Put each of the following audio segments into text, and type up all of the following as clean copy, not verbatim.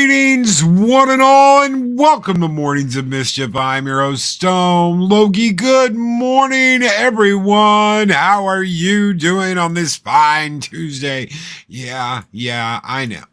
Greetings, one and all, and welcome to Mornings of Mischief. I'm your host, Stone Logie. Good morning, everyone. How are you doing on this fine Tuesday? Yeah, I know.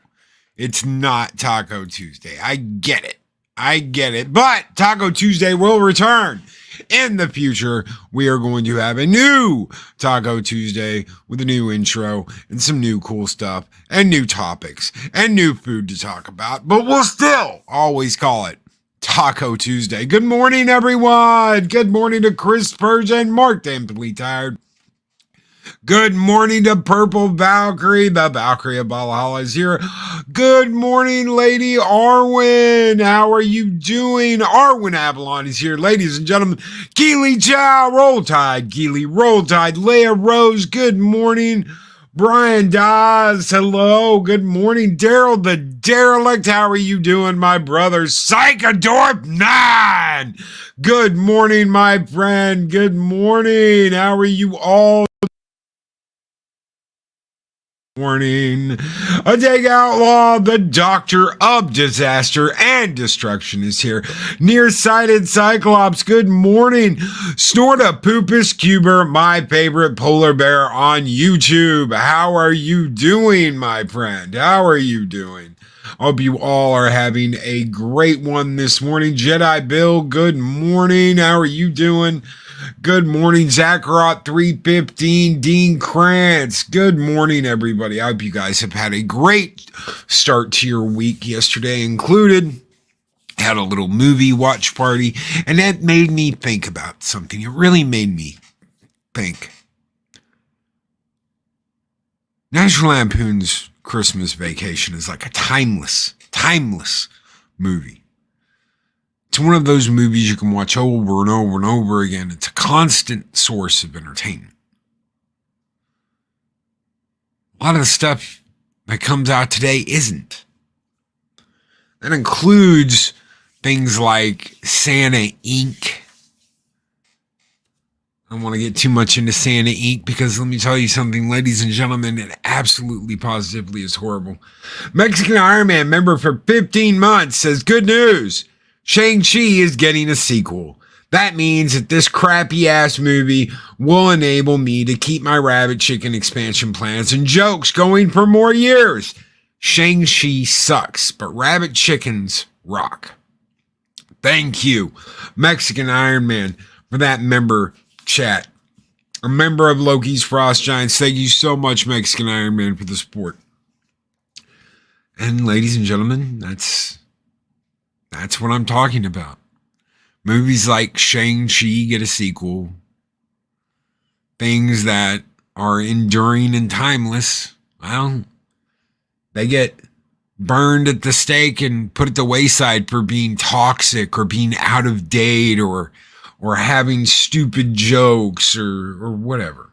It's not Taco Tuesday. I get it. But Taco Tuesday will return. In the future, we are going to have a new Taco Tuesday with a new intro and some new cool stuff and new topics and new food to talk about. But we'll still always call it Taco Tuesday. Good morning, everyone. Good morning to Chris Persia and Mark Damply Tired. Good morning to Purple Valkyrie. The Valkyrie of Valhalla is here. Good morning, Lady Arwen. How are you doing? Arwen Avalon is here. Ladies and gentlemen, Keely Chow, Roll Tide. Keely, Roll Tide. Leia Rose, good morning. Brian Dawes, hello. Good morning. Daryl the Derelict, how are you doing, my brother? Psychodorp 9. Good morning, my friend. Good morning. How are you all? Morning. A Dig Outlaw, the Doctor of Disaster and Destruction is here. Nearsighted Cyclops, good morning. Snorta Poopus Cuber, my favorite polar bear on YouTube. How are you doing, my friend? How are you doing? Hope you all are having a great one this morning. Jedi Bill, good morning. How are you doing? Good morning, Zacharot 315, Dean Krantz. Good morning, everybody. I hope you guys have had a great start to your week yesterday included. Had a little movie watch party, and that made me think about something. It really made me think. National Lampoon's Christmas Vacation is like a timeless movie. It's one of those movies you can watch over and over and over again. It's a constant source of entertainment. A lot of the stuff that comes out today isn't. That includes things like Santa Inc. I don't want to get too much into Santa Inc. because let me tell you something, ladies and gentlemen, it absolutely positively is horrible. Mexican Iron Man member for 15 months says, good news. Shang-Chi is getting a sequel. That means that this crappy-ass movie will enable me to keep my Rabbit Chicken expansion plans and jokes going for more years. Shang-Chi sucks, but Rabbit Chickens rock. Thank you, Mexican Iron Man, for that member chat. A member of Loki's Frost Giants. Thank you so much, Mexican Iron Man, for the support. And ladies and gentlemen, that's what I'm talking about. Movies like Shang-Chi get a sequel. Things that are enduring and timeless, well, they get burned at the stake and put at the wayside for being toxic or being out of date or having stupid jokes or whatever.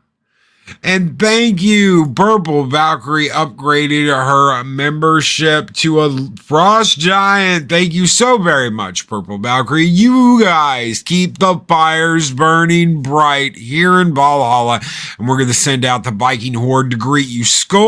And thank you, Purple Valkyrie upgraded her membership to a Frost Giant. Thank you so very much, Purple Valkyrie. You guys keep the fires burning bright here in Valhalla. And we're going to send out the Viking Horde to greet you. Skål!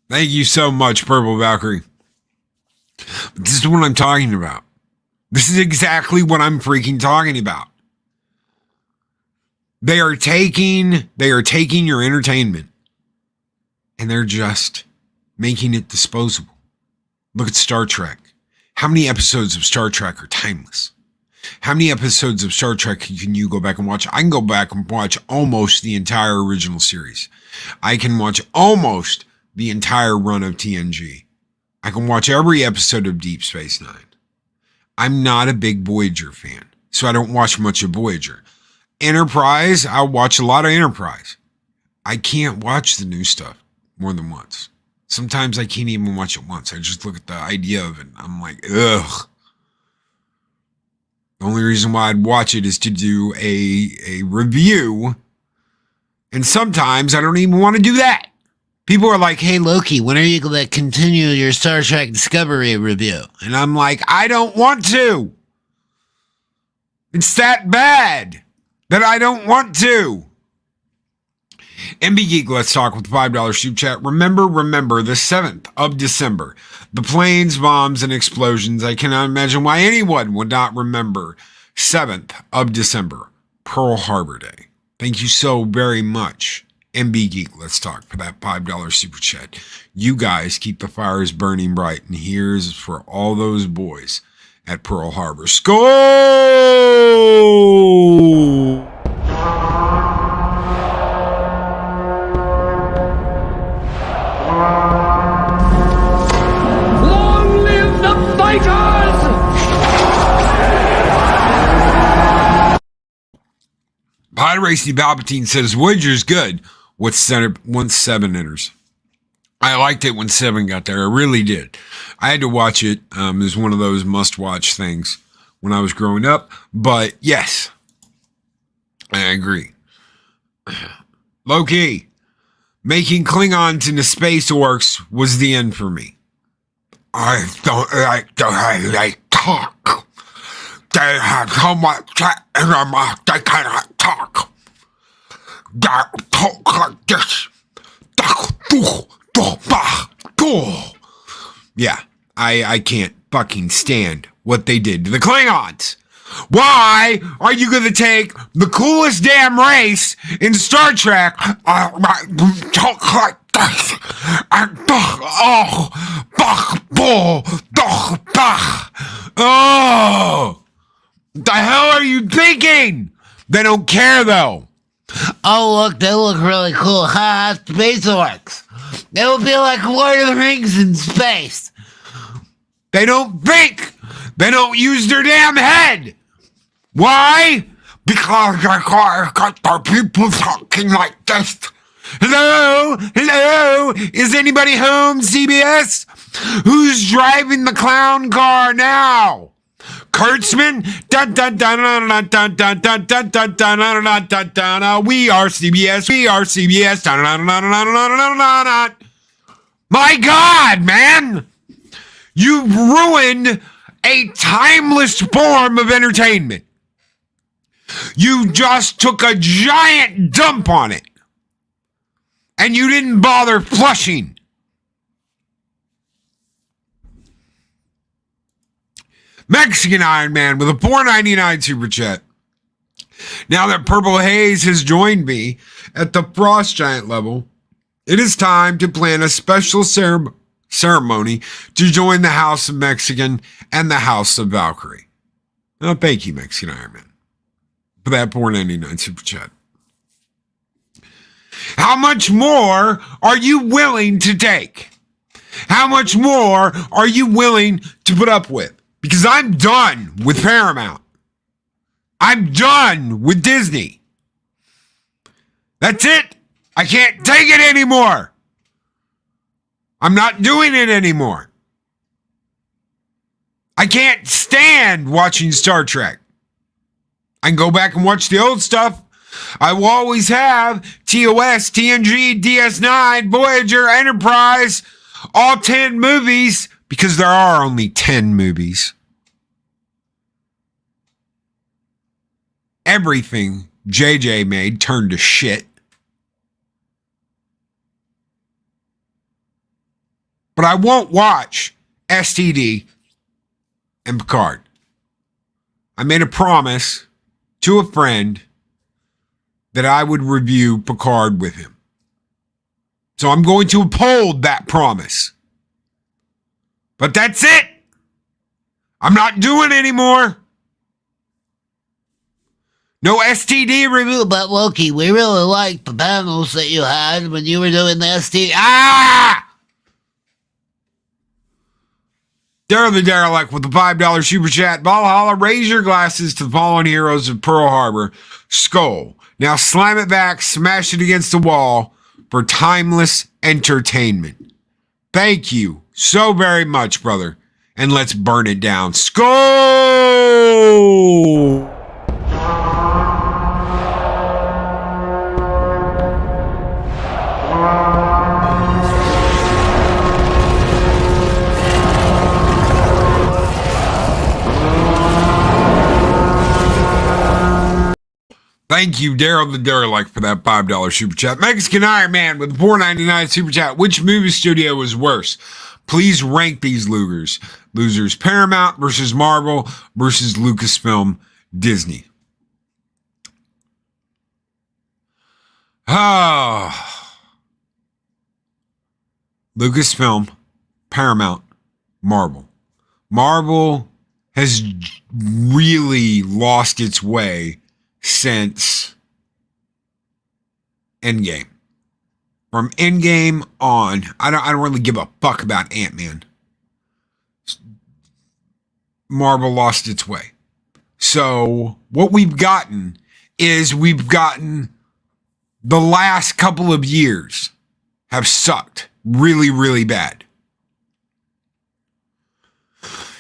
Thank you so much, Purple Valkyrie. This is what I'm talking about. This is exactly what I'm freaking talking about. They are taking your entertainment and they're just making it disposable. Look at Star Trek. How many episodes of Star Trek are timeless? How many episodes of Star Trek can you go back and watch? I can go back and watch almost the entire original series. I can watch almost the entire run of TNG. I can watch every episode of Deep Space Nine. I'm not a big Voyager fan, so I don't watch much of Voyager. Enterprise, I'll watch a lot of Enterprise. I can't watch the new stuff more than once. Sometimes I can't even watch it once. I just look at the idea of it. I'm like, ugh. The only reason why I'd watch it is to do a review. And sometimes I don't even want to do that People are like, hey, Loki, when are you going to continue your Star Trek Discovery review? And I'm like, I don't want to. It's that bad that I don't want to. MB Geek, let's talk with the $5 super chat. Remember, the 7th of December. The planes, bombs, and explosions. I cannot imagine why anyone would not remember 7th of December, Pearl Harbor Day. Thank you so very much, MB Geek, let's talk, for that $5 super chat. You guys keep the fires burning bright, and here's for all those boys at Pearl Harbor. Skol! Long live the fighters! Pod Racing Palpatine says Voyager's good once 7 enters. I liked it when 7 got there. I really did. I had to watch it. It was one of those must-watch things when I was growing up. But yes, I agree. Low-key, making Klingons into space orcs was the end for me. I don't like the way they talk. They have so much in their mouth, they cannot talk. They talk like this. Yeah, I can't fucking stand what they did to the Klingons. Why are you going to take the coolest damn race in Star Trek talk like this? Oh, what the hell are you thinking? They don't care though. Oh, look, they look really cool. Ha, space orcs. They will be like Lord of the Rings in space. They don't think. They don't use their damn head. Why? Because they got their people talking like this. Hello? Hello? Is anybody home, CBS? Who's driving the clown car now? Kurtzman? We are CBS. We are CBS. My God, man! You ruined a timeless form of entertainment. You just took a giant dump on it. And you didn't bother flushing. Mexican Iron Man with a $4.99 super chat. Now that Purple Haze has joined me at the Frost Giant level, it is time to plan a special ceremony to join the House of Mexican and the House of Valkyrie. Well, thank you, Mexican Iron Man, for that $4.99 super chat. How much more are you willing to take? How much more are you willing to put up with? Because I'm done with Paramount. I'm done with Disney. That's it. I can't take it anymore. I'm not doing it anymore. I can't stand watching Star Trek. I can go back and watch the old stuff. I will always have TOS, TNG, DS9, Voyager, Enterprise, all 10 movies, because there are only 10 movies. Everything JJ made turned to shit. But I won't watch STD and Picard. I made a promise to a friend that I would review Picard with him. So I'm going to uphold that promise. But that's it. I'm not doing it anymore. No STD review. But Loki, we really liked the panels that you had when you were doing the STD. Daryl the Derelict with the $5 super chat. Valhalla, raise your glasses to the fallen heroes of Pearl Harbor. Skull. Now slam it back, smash it against the wall for timeless entertainment. Thank you so very much, brother. And let's burn it down. Skull! Thank you, Daryl the Derelict, for that $5 super chat. Mexican Iron Man with a $4.99 super chat. Which movie studio was worse? Please rank these losers. Paramount versus Marvel versus Lucasfilm, Disney. Lucasfilm, Paramount, Marvel. Marvel has really lost its way since Endgame. From Endgame on, I don't really give a fuck about Ant-Man. Marvel lost its way. So what we've gotten is the last couple of years have sucked really, really bad.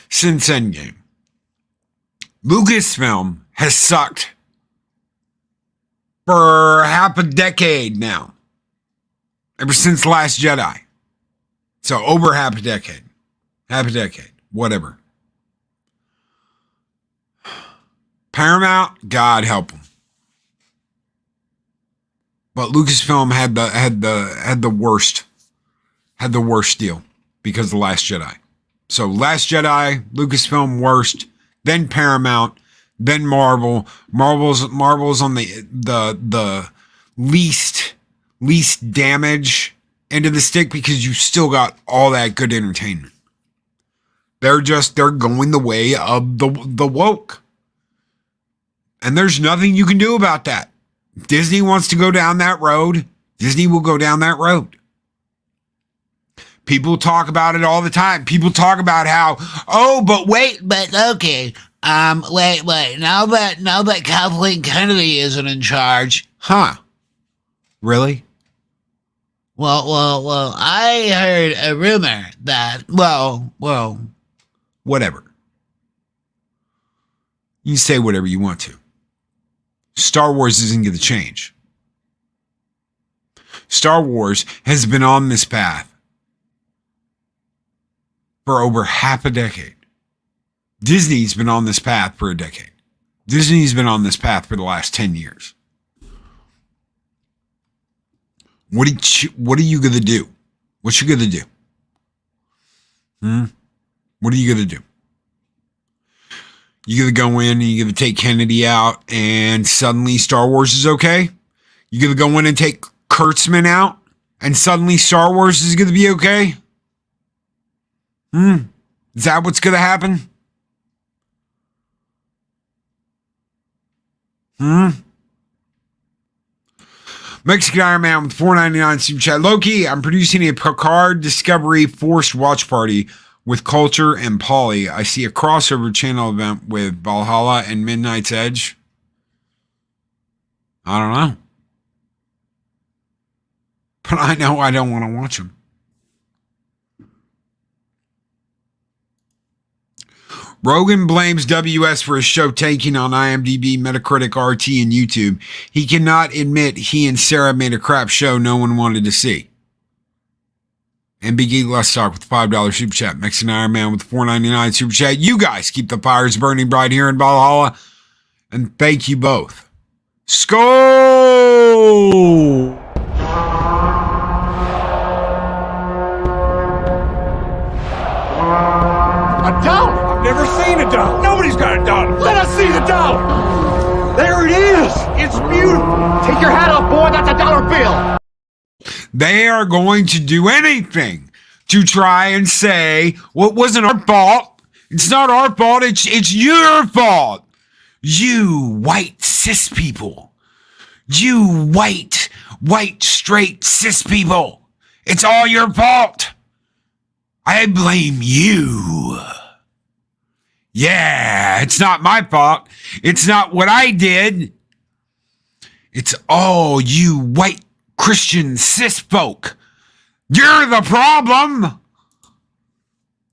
Since Endgame. Lucasfilm has sucked for half a decade now. Ever since Last Jedi. So over half a decade. Whatever. Paramount, God help them. But Lucasfilm had the worst deal because of The Last Jedi. So Last Jedi, Lucasfilm worst, then Paramount, then Marvel. Marvel's on the least damage end of the stick because you still got all that good entertainment. They're going the way of the woke. And there's nothing you can do about that. Disney wants to go down that road. Disney will go down that road. People talk about it all the time. People talk about how, wait, okay. Wait. Now that Kathleen Kennedy isn't in charge. Huh. Really? Well, I heard a rumor that, whatever. You say whatever you want to. Star Wars isn't going to change. Star Wars has been on this path for over half a decade. Disney's been on this path for a decade. Disney's been on this path for the last 10 years. What are you going to do? What you going to do? What are you going to do? You going to go in and you're going to take Kennedy out and suddenly Star Wars is okay? You going to go in and take Kurtzman out and suddenly Star Wars is going to be okay? Is that what's going to happen? Mexican Iron Man with $4.99 super chat. Loki, I'm producing a Picard Discovery forced watch party with Culture and Polly. I see a crossover channel event with Valhalla and Midnight's Edge. I don't know. But I know I don't want to watch them. Rogan blames WS for his show taking on IMDb, Metacritic, RT, and YouTube. He cannot admit he and Sarah made a crap show no one wanted to see. And Big E Let's Talk with $5 super chat. Mexican Iron Man with $4.99 super chat. You guys keep the fires burning bright here in Valhalla. And thank you both. Skol! A dollar? I've never seen a dollar. Nobody's got a dollar. Let us see the dollar. There it is. It's beautiful. Take your hat off, boy. That's a dollar bill. They are going to do anything to try and say, well, it wasn't our fault. It's not our fault. It's your fault. You white cis people. You white, straight cis people. It's all your fault. I blame you. Yeah, it's not my fault. It's not what I did. It's all you white Christian cis folk. You're the problem.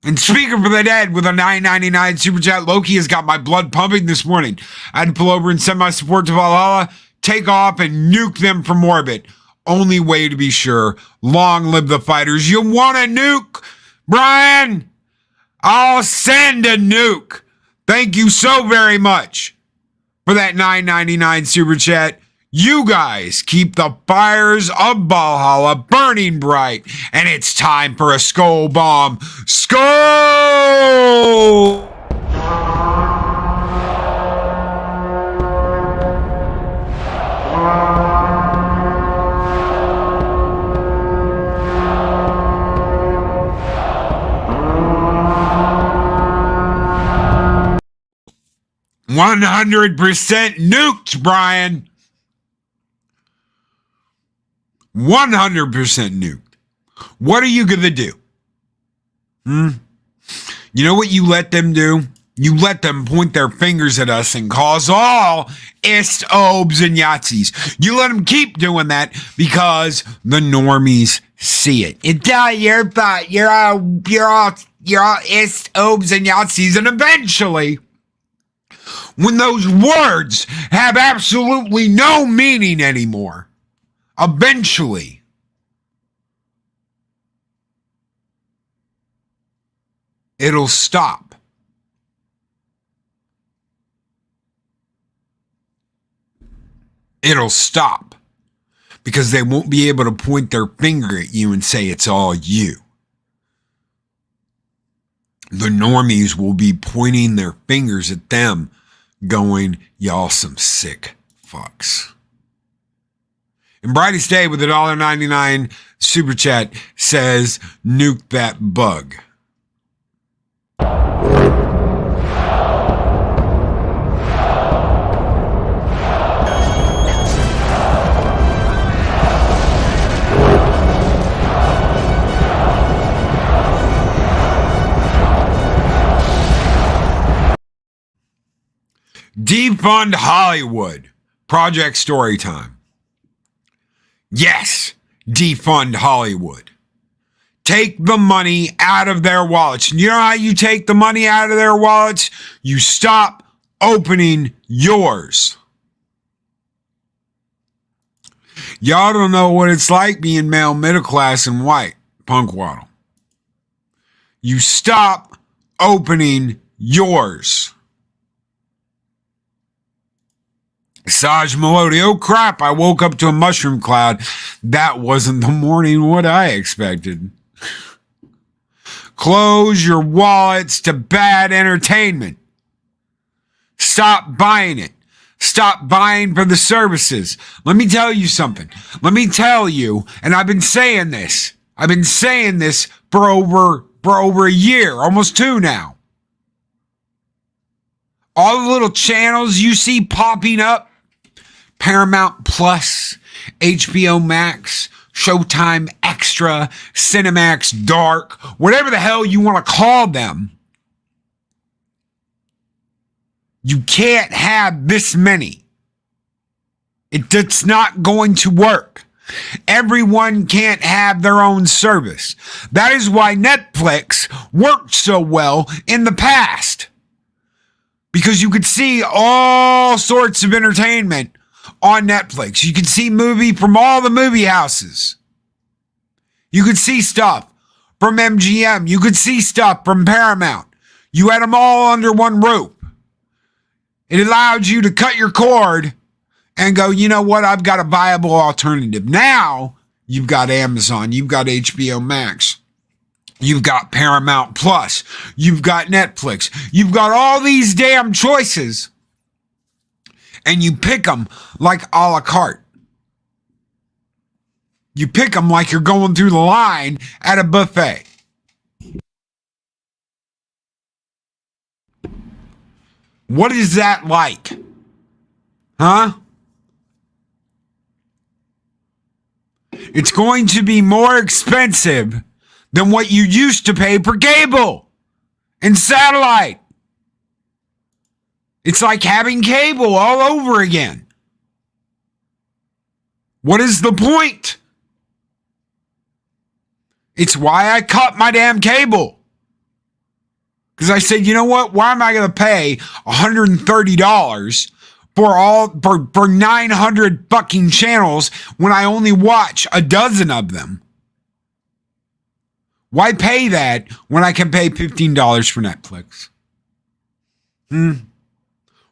And speaking for the dead with a $9.99 super chat, Loki has got my blood pumping this morning. I had to pull over and send my support to Valhalla, take off and nuke them from orbit. Only way to be sure. Long live the fighters. You want a nuke, Brian? I'll send a nuke. Thank you so very much. for that $9.99 super chat. You guys keep the fires of Valhalla burning bright, and it's time for a skull bomb. Skull! 100% nuked, Brian. 100% nuked. What are you going to do? You know what you let them do? You let them point their fingers at us and cause all ist, obes, and Yahtzees. You let them keep doing that because the normies see it. You're all ist, obes, and Yahtzees. And eventually, when those words have absolutely no meaning anymore, eventually, it'll stop. It'll stop because they won't be able to point their finger at you and say it's all you. The normies will be pointing their fingers at them, going, y'all some sick fucks. And Brightest Day with $1.99 super chat says, nuke that bug. Defund Hollywood. Project Storytime. Yes, defund Hollywood. Take the money out of their wallets. You know how you take the money out of their wallets? You stop opening yours. Y'all don't know what it's like being male, middle class, and white. Punk waddle. You stop opening yours. Saj Melody, oh crap, I woke up to a mushroom cloud. That wasn't the morning what I expected. Close your wallets to bad entertainment. Stop buying it. Stop buying for the services. Let me tell you something. Let me tell you, and I've been saying this for over a year, almost 2 now. All the little channels you see popping up, Paramount Plus, HBO Max, Showtime Extra, Cinemax Dark, whatever the hell you want to call them. You can't have this many. It's not going to work. Everyone can't have their own service. That is why Netflix worked so well in the past. Because you could see all sorts of entertainment on Netflix. You could see movie from all the movie houses. You could see stuff from MGM. You could see stuff from Paramount. You had them all under one roof. It allowed you to cut your cord and go, you know what? I've got a viable alternative. Now you've got Amazon. You've got HBO Max. You've got Paramount Plus. You've got Netflix. You've got all these damn choices. And you pick them like a la carte. You pick them like you're going through the line at a buffet. What is that like? Huh? It's going to be more expensive than what you used to pay for cable and satellite. It's like having cable all over again. What is the point? It's why I cut my damn cable. Because I said, you know what? Why am I going to pay $130 for 900 fucking channels when I only watch a dozen of them? Why pay that when I can pay $15 for Netflix?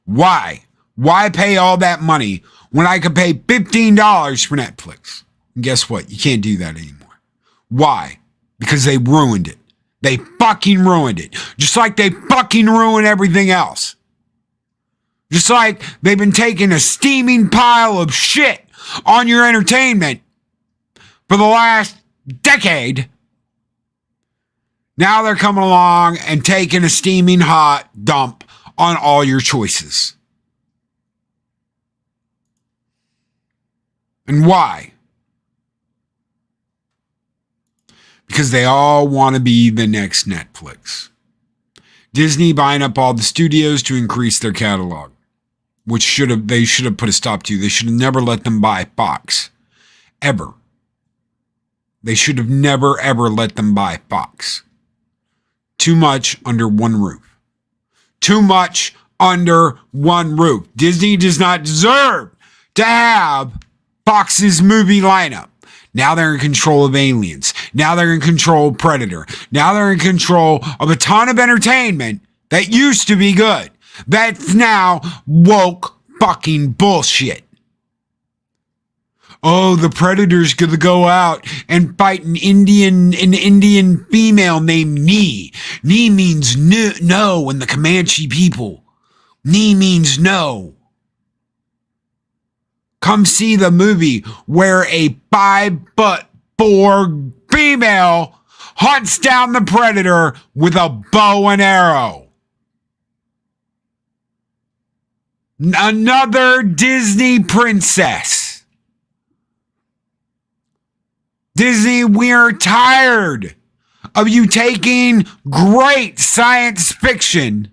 Why? Why pay all that money when I could pay $15 for Netflix? And guess what? You can't do that anymore. Why? Because they ruined it. They fucking ruined it. Just like they fucking ruined everything else. Just like they've been taking a steaming pile of shit on your entertainment for the last decade. Now they're coming along and taking a steaming hot dump on all your choices. And why? Because they all want to be the next Netflix. Disney buying up all the studios to increase their catalog, which they should have put a stop to. They should have never let them buy Fox. Ever. They should have never, ever let them buy Fox. Too much under one roof. Too much under one roof. Disney does not deserve to have Fox's movie lineup. Now they're in control of Aliens. Now they're in control of Predator. Now they're in control of a ton of entertainment that used to be good. That's now woke fucking bullshit. Oh, the Predator's gonna go out and fight an Indian female named Nee. Nee means no in the Comanche people. Nee means no. Come see the movie where a 5'4" female hunts down the Predator with a bow and arrow. Another Disney princess. Disney, we are tired of you taking great science fiction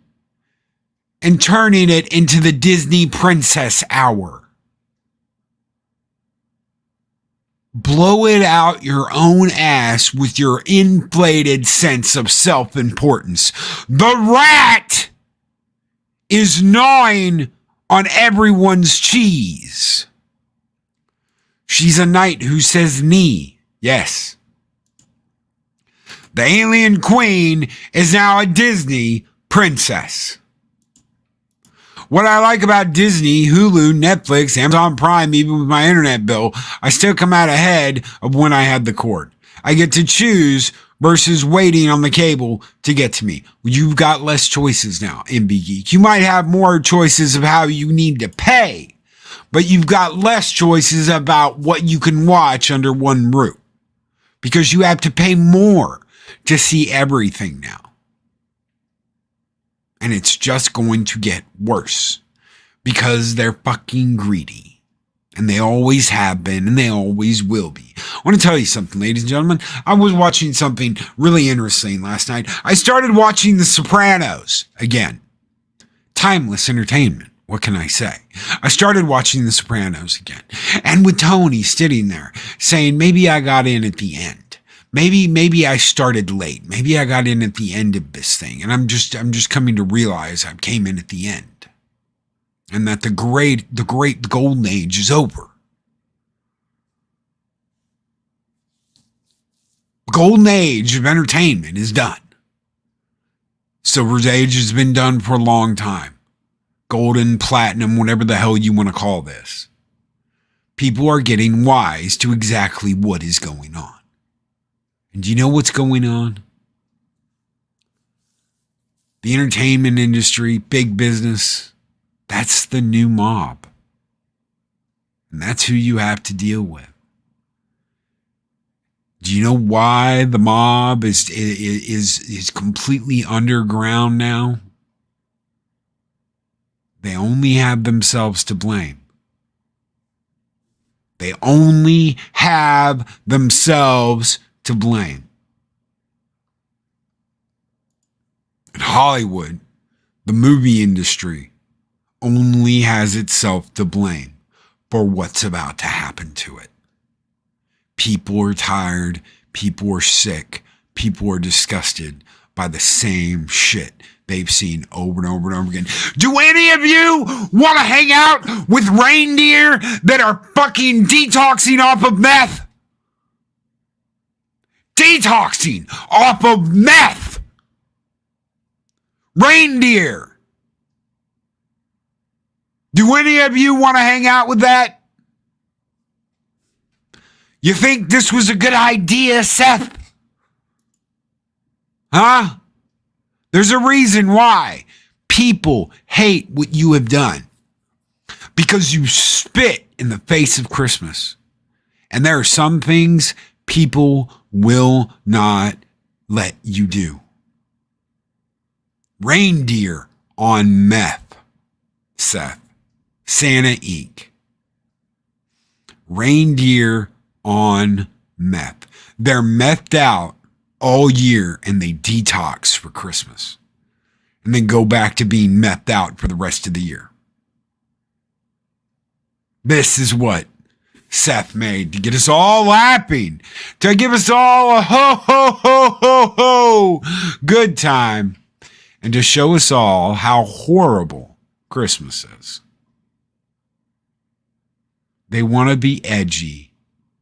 and turning it into the Disney Princess Hour. Blow it out your own ass with your inflated sense of self-importance. The rat is gnawing on everyone's cheese. She's a knight who says knee. Yes. The alien queen is now a Disney princess. What I like about Disney, Hulu, Netflix, Amazon Prime, even with my internet bill, I still come out ahead of when I had the cord. I get to choose versus waiting on the cable to get to me. You've got less choices now, MB Geek. You might have more choices of how you need to pay, but you've got less choices about what you can watch under one roof because you have to pay more to see everything now. And it's just going to get worse because they're fucking greedy. And they always have been and they always will be. I want to tell you something, ladies and gentlemen. I was watching something really interesting last night. I started watching The Sopranos again. Timeless entertainment. What can I say? I started watching The Sopranos again. And with Tony sitting there saying, maybe I got in at the end. Maybe I started late. Maybe I got in at the end of this thing. And I'm just coming to realize I came in at the end. And that the great golden age is over. Golden age of entertainment is done. Silver's age has been done for a long time. Golden, platinum, whatever the hell you want to call this. People are getting wise to exactly what is going on. And do you know what's going on? The entertainment industry, big business, that's the new mob. And that's who you have to deal with. Do you know why the mob is completely underground now? They only have themselves to blame. They only have themselves to blame. In Hollywood, the movie industry only has itself to blame for what's about to happen to it. People are tired, people are sick, people are disgusted by the same shit they've seen over and over and over again. Do any of you want to hang out with reindeer that are fucking detoxing off of meth? Detoxing off of meth. Reindeer. Do any of you want to hang out with that? You think this was a good idea, Seth? Huh? There's a reason why people hate what you have done. Because you spit in the face of Christmas. And there are some things people will not let you do. Reindeer on meth, Seth. Santa Inc. Reindeer on meth. They're methed out all year and they detox for Christmas. And then go back to being methed out for the rest of the year. This is what Seth made to get us all laughing, to give us all a ho, ho, ho, ho, ho good time, and to show us all how horrible Christmas is. They want to be edgy,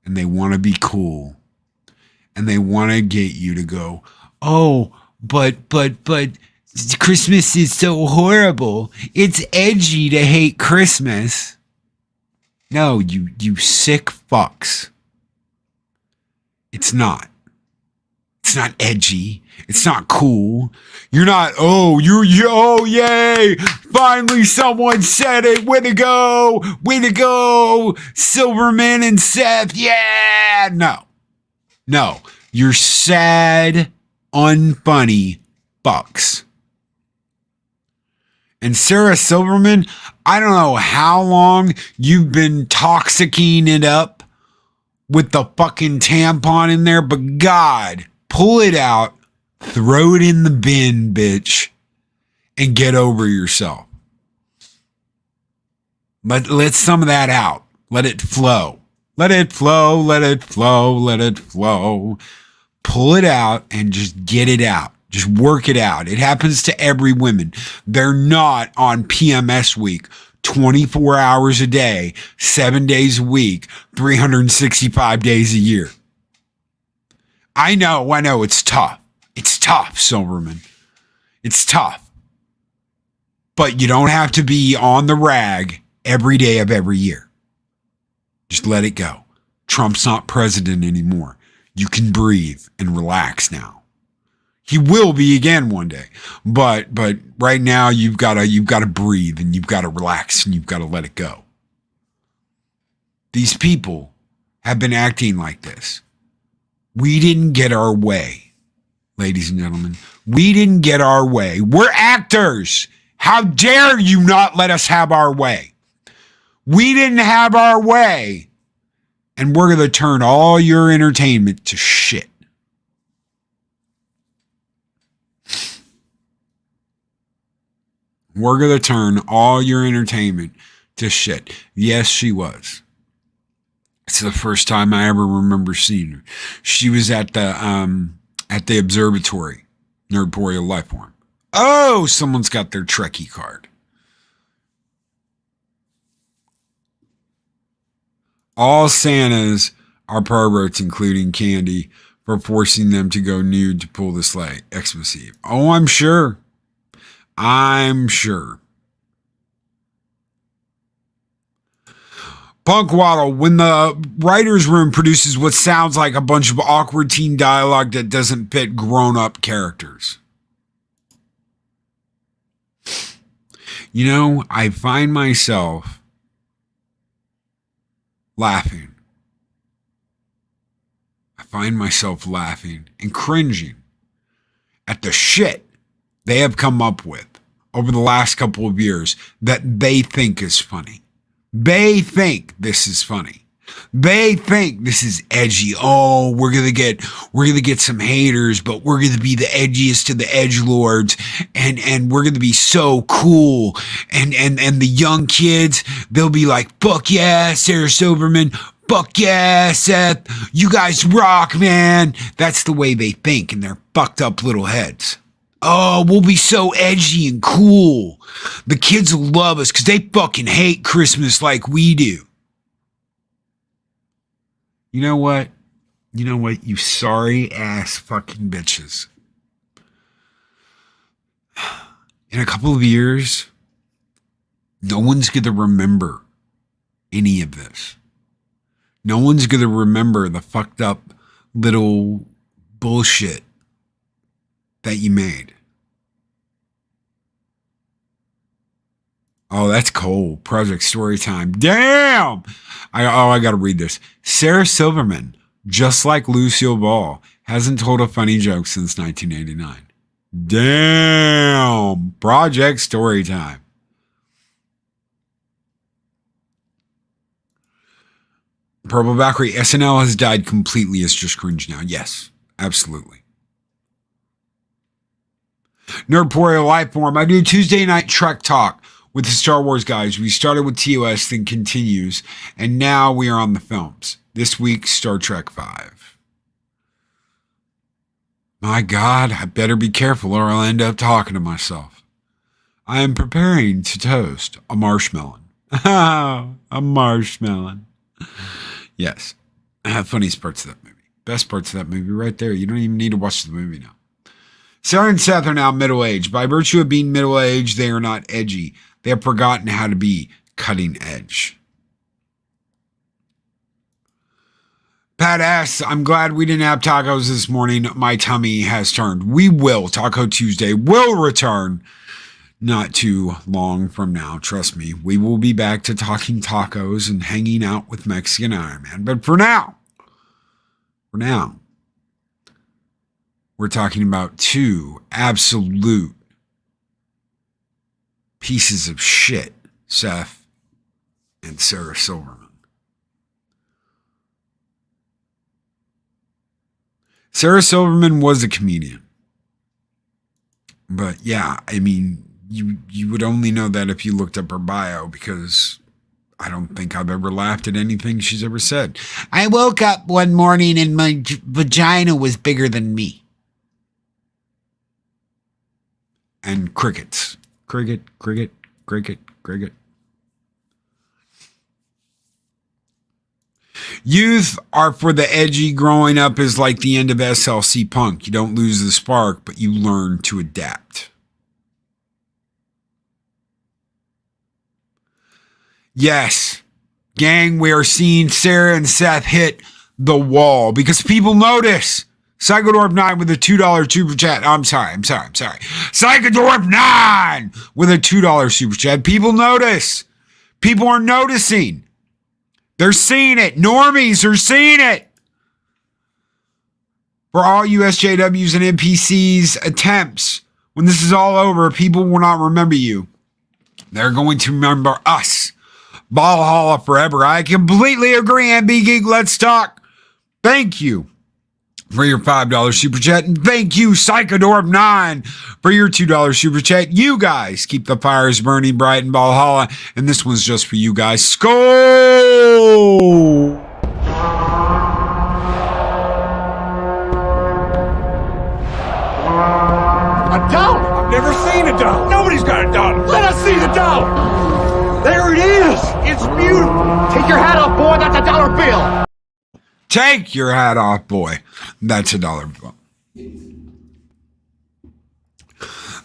and they want to be cool, and they want to get you to go, oh, but Christmas is so horrible. It's edgy to hate Christmas. No, you sick fucks. It's not. It's not edgy. It's not cool. You're not, oh, yay. Finally someone said it. Way to go. Way to go. Silverman and Seth. Yeah. No. You're sad, unfunny fucks. And Sarah Silverman, I don't know how long you've been toxicking it up with the fucking tampon in there, but God, pull it out, throw it in the bin, bitch, and get over yourself. Let some of that out. Let it flow. Let it flow, let it flow, let it flow. Pull it out and just get it out. Just work it out. It happens to every woman. They're not on PMS week, 24 hours a day, 7 days a week, 365 days a year. I know. It's tough. It's tough, Silverman. It's tough. But you don't have to be on the rag every day of every year. Just let it go. Trump's not president anymore. You can breathe and relax now. He will be again one day, but right now you've got to breathe and you've got to relax and you've got to let it go. These people have been acting like this. We didn't get our way, ladies and gentlemen. We didn't get our way. We're actors. How dare you not let us have our way? We didn't have our way, and we're going to turn all your entertainment to shit. We're going to turn all your entertainment to shit. Yes, she was. It's the first time I ever remember seeing her. She was at the observatory, Nerdporeal Lifeform. Oh, someone's got their Trekkie card. All Santas are perverts, including Candy, for forcing them to go nude to pull the sleigh. Xmas Eve. Oh, I'm sure. Punk Waddle, when the writer's room produces what sounds like a bunch of awkward teen dialogue that doesn't fit grown-up characters. You know, I find myself laughing. I find myself laughing and cringing at the shit they have come up with over the last couple of years that they think is funny. They think this is funny. They think this is edgy. Oh, we're gonna get some haters, but we're gonna be the edgiest of the edgelords, and we're gonna be so cool. And the young kids, they'll be like, fuck yeah, Sarah Silverman, fuck yeah, Seth, you guys rock, man. That's the way they think in their fucked up little heads. Oh, we'll be so edgy and cool. The kids will love us because they fucking hate Christmas like we do. You know what? You sorry ass fucking bitches. In a couple of years, No one's going to remember any of this. No one's going to remember the fucked up little bullshit that you made. Oh, that's cold. Project Storytime. Damn! I got to read this. Sarah Silverman, just like Lucille Ball, hasn't told a funny joke since 1989. Damn! Project Storytime. Purple Valkyrie, SNL has died completely. It's just cringe now. Yes, absolutely. Nerdporeal Lifeform, I do Tuesday night Trek Talk with the Star Wars guys. We started with TOS, then continues, and now we are on the films. This week, Star Trek V. My God, I better be careful or I'll end up talking to myself. I am preparing to toast a marshmallow. A marshmallow. Yes. Funniest parts of that movie. Best parts of that movie right there. You don't even need to watch the movie now. Sarah and Seth are now middle-aged. By virtue of being middle-aged, they are not edgy. They have forgotten how to be cutting edge. Pat asks, I'm glad we didn't have tacos this morning. My tummy has turned. We will. Taco Tuesday will return not too long from now. Trust me. We will be back to talking tacos and hanging out with Mexican Iron Man. But for now, we're talking about two absolute pieces of shit, Seth and Sarah Silverman. Sarah Silverman was a comedian. But yeah, I mean, you would only know that if you looked up her bio, because I don't think I've ever laughed at anything she's ever said. I woke up one morning and my vagina was bigger than me. And crickets. Cricket, cricket, cricket, cricket. Youth are for the edgy. Growing up is like the end of SLC Punk. You don't lose the spark, but you learn to adapt. Yes, gang, we are seeing Sarah and Seth hit the wall because people notice. Psychodorf 9 with a $2 super chat. I'm sorry. Psychodorf 9 with a $2 super chat. People notice. People are noticing. They're seeing it. Normies are seeing it. For all you SJWs and NPCs attempts, when this is all over, people will not remember you. They're going to remember us. Valhalla forever. I completely agree. MB Geek, let's talk. Thank you for your $5 super chat. And thank you, Psychodorf9, for your $2 super chat. You guys keep the fires burning bright in Valhalla. And this one's just for you guys. Skull! A dollar? I've never seen a dollar. Nobody's got a dollar. Let us see the dollar. There it is. It's beautiful. Take your hat off, boy. That's a dollar bill. Take your hat off, boy. That's a dollar bill.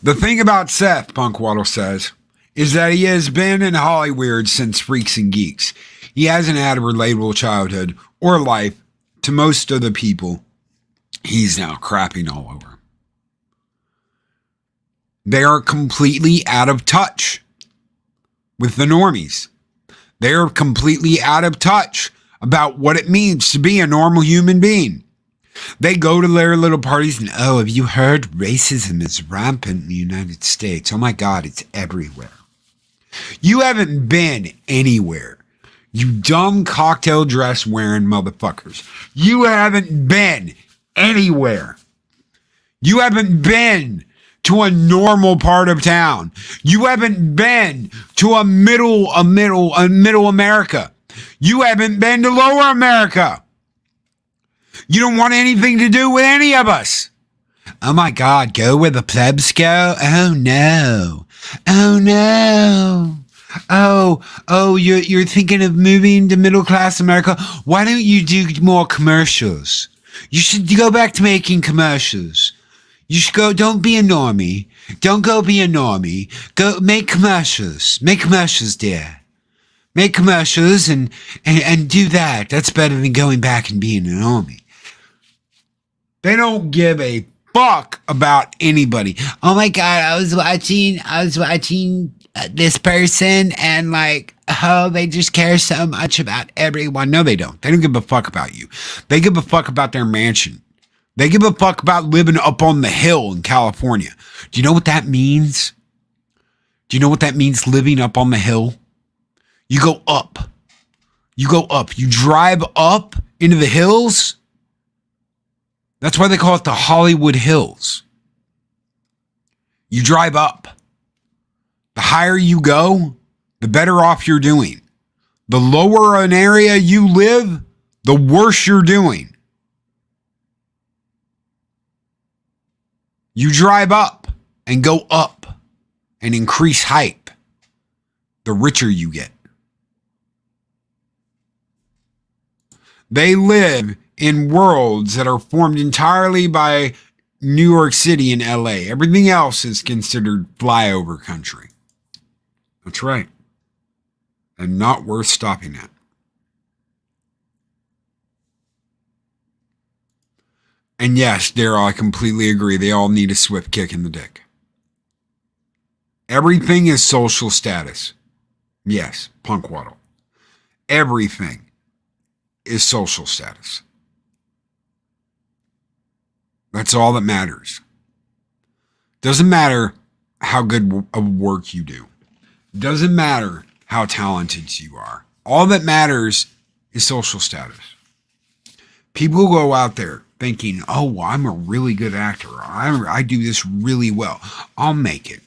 The thing about Seth, Punkwaddle says, is that he has been in Hollywood since Freaks and Geeks. He hasn't had a relatable childhood or life to most of the people he's now crapping all over. They are completely out of touch with the normies. They are completely out of touch about what it means to be a normal human being. They go to their little parties and, oh, have you heard racism is rampant in the United States? Oh my God, it's everywhere. You haven't been anywhere. You dumb cocktail dress wearing motherfuckers. You haven't been anywhere. You haven't been to a normal part of town. You haven't been to a middle America. You haven't been to lower America. You don't want anything to do with any of us. Oh my God, go where the plebs go? Oh no. Oh no. Oh, you're thinking of moving to middle class America? Why don't you do more commercials? You should go back to making commercials. You should go, don't be a normie. Don't go be a normie. Go make commercials. Make commercials, dear. Make commercials and do that. That's better than going back and being an normie. They don't give a fuck about anybody. Oh my God, I was watching this person and they just care so much about everyone. No, they don't. They don't give a fuck about you. They give a fuck about their mansion. They give a fuck about living up on the hill in California. Do you know what that means? Do you know what that means, living up on the hill? You go up. You go up. You drive up into the hills. That's why they call it the Hollywood Hills. You drive up. The higher you go, the better off you're doing. The lower an area you live, the worse you're doing. You drive up and go up and increase height, the richer you get. They live in worlds that are formed entirely by New York City and LA. Everything else is considered flyover country. That's right. And not worth stopping at. And yes, Daryl, I completely agree. They all need a swift kick in the dick. Everything is social status. Yes, punk waddle. Everything is social status. That's all that matters. Doesn't matter how good of work you do. Doesn't matter how talented you are. All that matters is social status. People go out there thinking, oh, well, I'm a really good actor. I do this really well. I'll make it.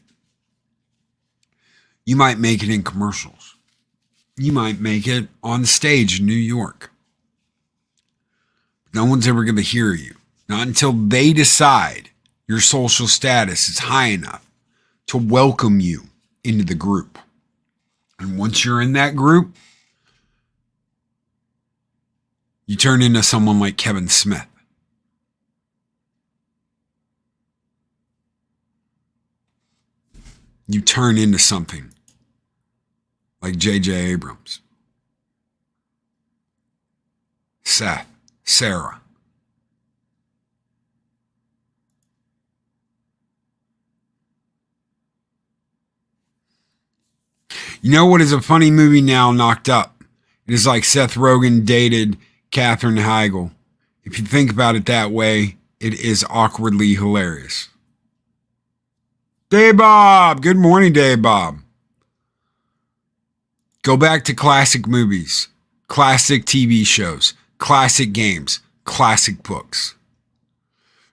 You might make it in commercials. You might make it on stage in New York. No one's ever going to hear you. Not until they decide your social status is high enough to welcome you into the group. And once you're in that group, you turn into someone like Kevin Smith. You turn into something like J.J. Abrams, Seth, Sarah. You know what is a funny movie now, Knocked Up? It is like Seth Rogen dated Katherine Heigl. If you think about it that way, it is awkwardly hilarious. Dave Bob! Good morning, Dave Bob. Go back to classic movies, classic TV shows, classic games, classic books.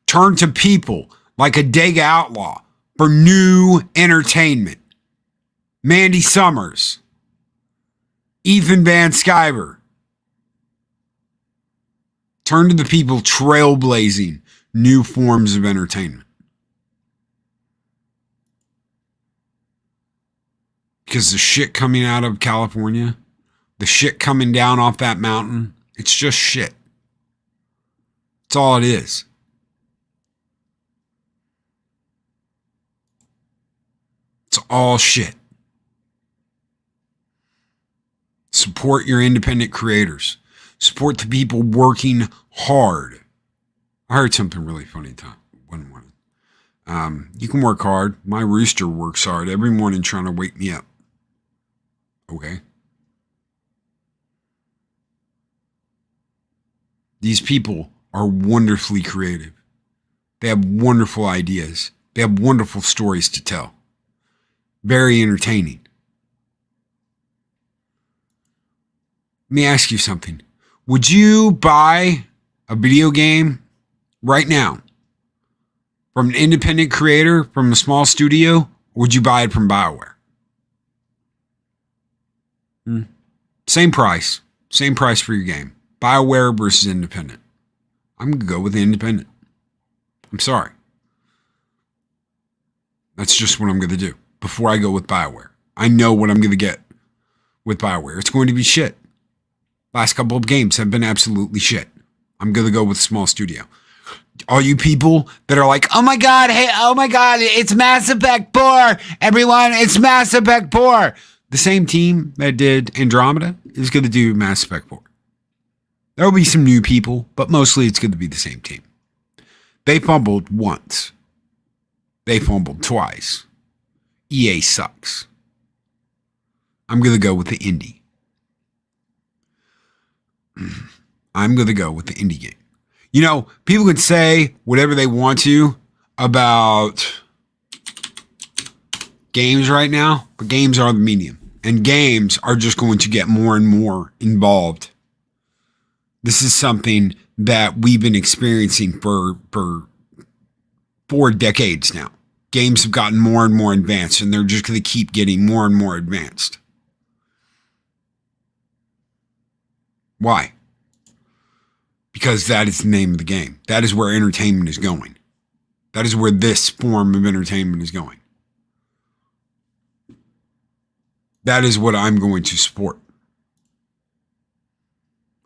Turn to people like a Dega Outlaw for new entertainment. Mandy Summers, Ethan Van Sciver. Turn to the people trailblazing new forms of entertainment. Because the shit coming out of California, the shit coming down off that mountain, it's just shit. That's all it is. It's all shit. Support your independent creators. Support the people working hard. I heard something really funny one morning. You can work hard. My rooster works hard every morning trying to wake me up. Okay? These people are wonderfully creative. They have wonderful ideas. They have wonderful stories to tell. Very entertaining. Let me ask you something. Would you buy a video game right now from an independent creator, from a small studio, or would you buy it from BioWare? Same price. Same price for your game. BioWare versus independent. I'm going to go with the independent. I'm sorry. That's just what I'm going to do before I go with BioWare. I know what I'm going to get with BioWare. It's going to be shit. Last couple of games have been absolutely shit. I'm going to go with small studio. All you people that are like, oh my God, it's Mass Effect 4. Everyone, it's Mass Effect 4. The same team that did Andromeda is going to do Mass Effect 4. There will be some new people, but mostly it's going to be the same team. They fumbled once. They fumbled twice. EA sucks. I'm going to go with the indie. I'm going to go with the indie game. You know, people could say whatever they want to about games right now, but games are the medium. And games are just going to get more and more involved. This is something that we've been experiencing for 4 decades now. Games have gotten more and more advanced, and they're just going to keep getting more and more advanced. Why? Because that is the name of the game. That is where entertainment is going. That is where this form of entertainment is going. That is what I'm going to support.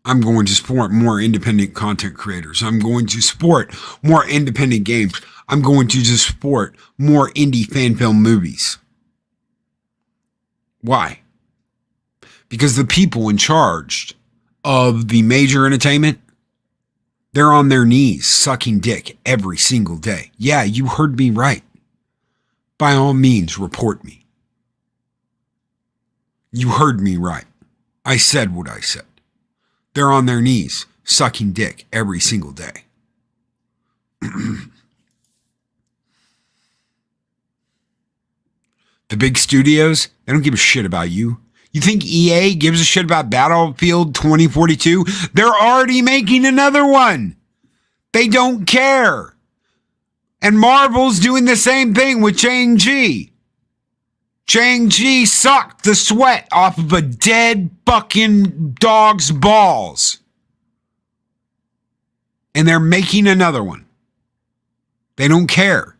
I'm going to support more independent content creators. I'm going to support more independent games. I'm going to support more indie fan film movies. Why? Because the people in charge of the major entertainment, they're on their knees sucking dick every single day. Yeah, you heard me right. By all means, report me. You heard me right. I said what I said. They're on their knees sucking dick every single day. The big studios, they don't give a shit about you. You think EA gives a shit about Battlefield 2042? They're already making another one. They don't care. And Marvel's doing the same thing with Shang-Chi. Shang-Chi sucked the sweat off of a dead fucking dog's balls. And they're making another one. They don't care.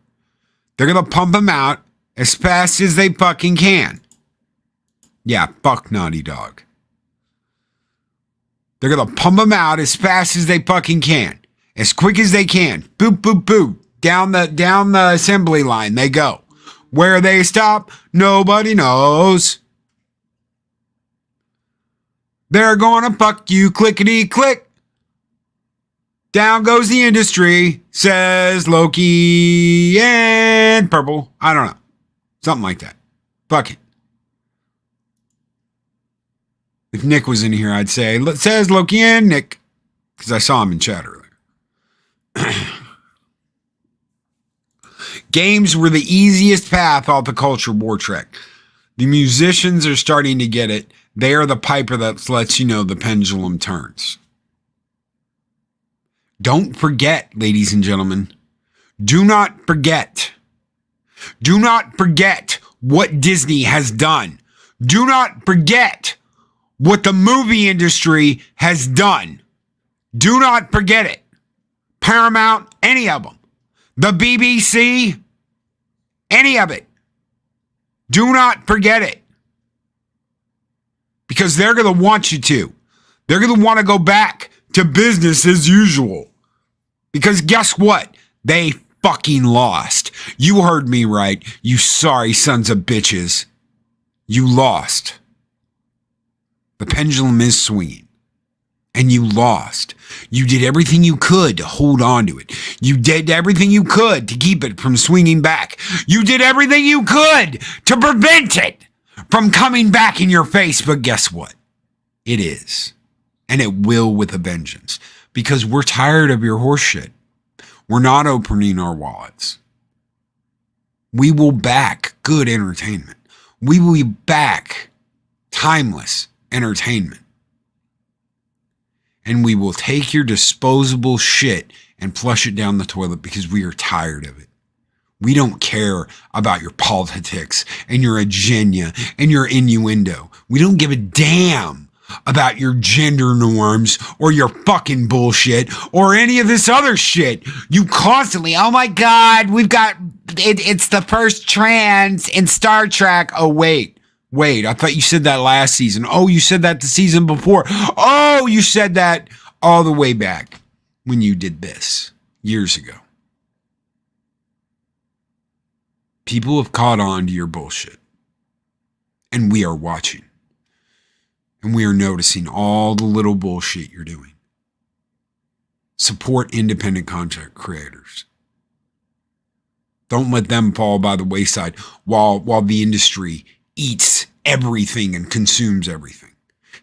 They're going to pump them out as fast as they fucking can. Yeah, fuck Naughty Dog. They're going to pump them out as fast as they fucking can. As quick as they can. Boop, boop, boop. Down the assembly line they go. Where they stop, nobody knows. They're gonna fuck you clickety click. Down goes the industry, says Loki and Purple. I don't know. Something like that. Fuck it. If Nick was in here, I'd say, says Loki and Nick. Because I saw him in chat earlier. Games were the easiest path off the culture war trek. The musicians are starting to get it. They are the piper that lets you know the pendulum turns. Don't forget, ladies and gentlemen. Do not forget. Do not forget what Disney has done. Do not forget what the movie industry has done. Do not forget it. Paramount, any of them. The BBC, any of it. Do not forget it. Because they're going to want you to. They're going to want to go back to business as usual. Because guess what? They fucking lost. You heard me right, you sorry sons of bitches. You lost. The pendulum is swinging. And you lost. You did everything you could to hold on to it. You did everything you could to keep it from swinging back. You did everything you could to prevent it from coming back in your face. But guess what? It is. And it will with a vengeance. Because we're tired of your horse shit. We're not opening our wallets. We will back good entertainment. We will be back timeless entertainment. And we will take your disposable shit and flush it down the toilet because we are tired of it. We don't care about your politics and your agenda and your innuendo. We don't give a damn about your gender norms or your fucking bullshit or any of this other shit. You constantly, oh my God, we've got, it's the first trans in Star Trek. Oh, wait, I thought you said that last season. Oh, you said that the season before. Oh, you said that all the way back when you did this. years ago. People have caught on to your bullshit. And we are watching. And we are noticing all the little bullshit you're doing. Support independent content creators. Don't let them fall by the wayside while the industry eats everything and consumes everything.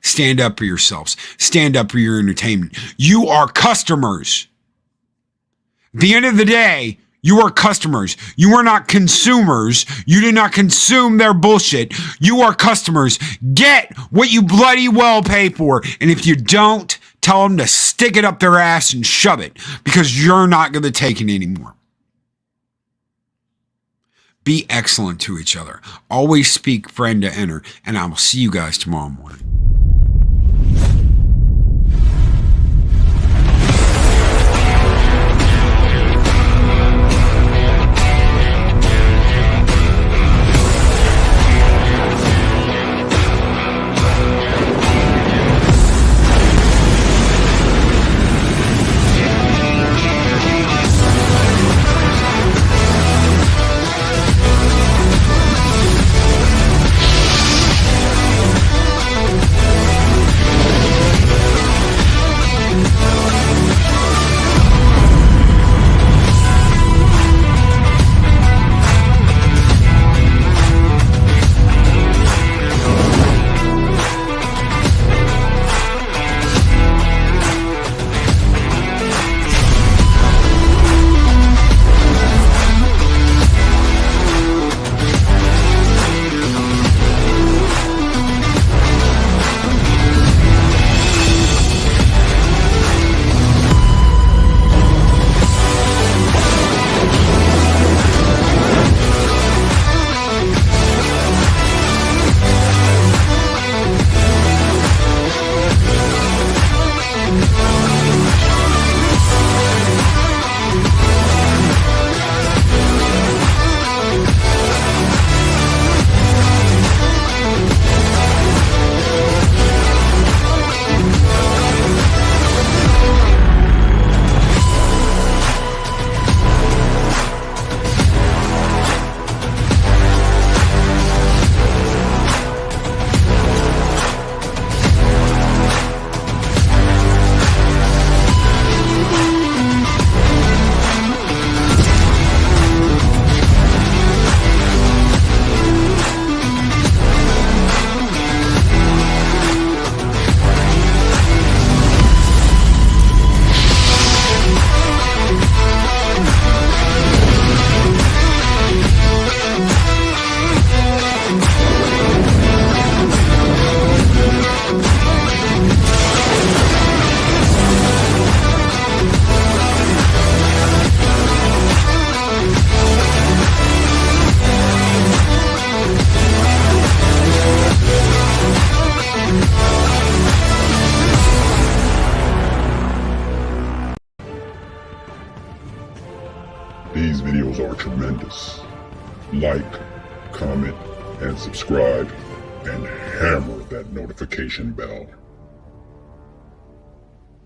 Stand up for yourselves. Stand up for your entertainment. You are customers. At the end of the day, you are customers. You are not consumers. You do not consume their bullshit. You are customers. Get what you bloody well pay for. And if you don't, tell them to stick it up their ass and shove it, because you're not going to take it anymore. Be excellent to each other. Always speak friend to enter. And I will see you guys tomorrow morning. These videos are tremendous. Like, comment, and subscribe, and hammer that notification bell.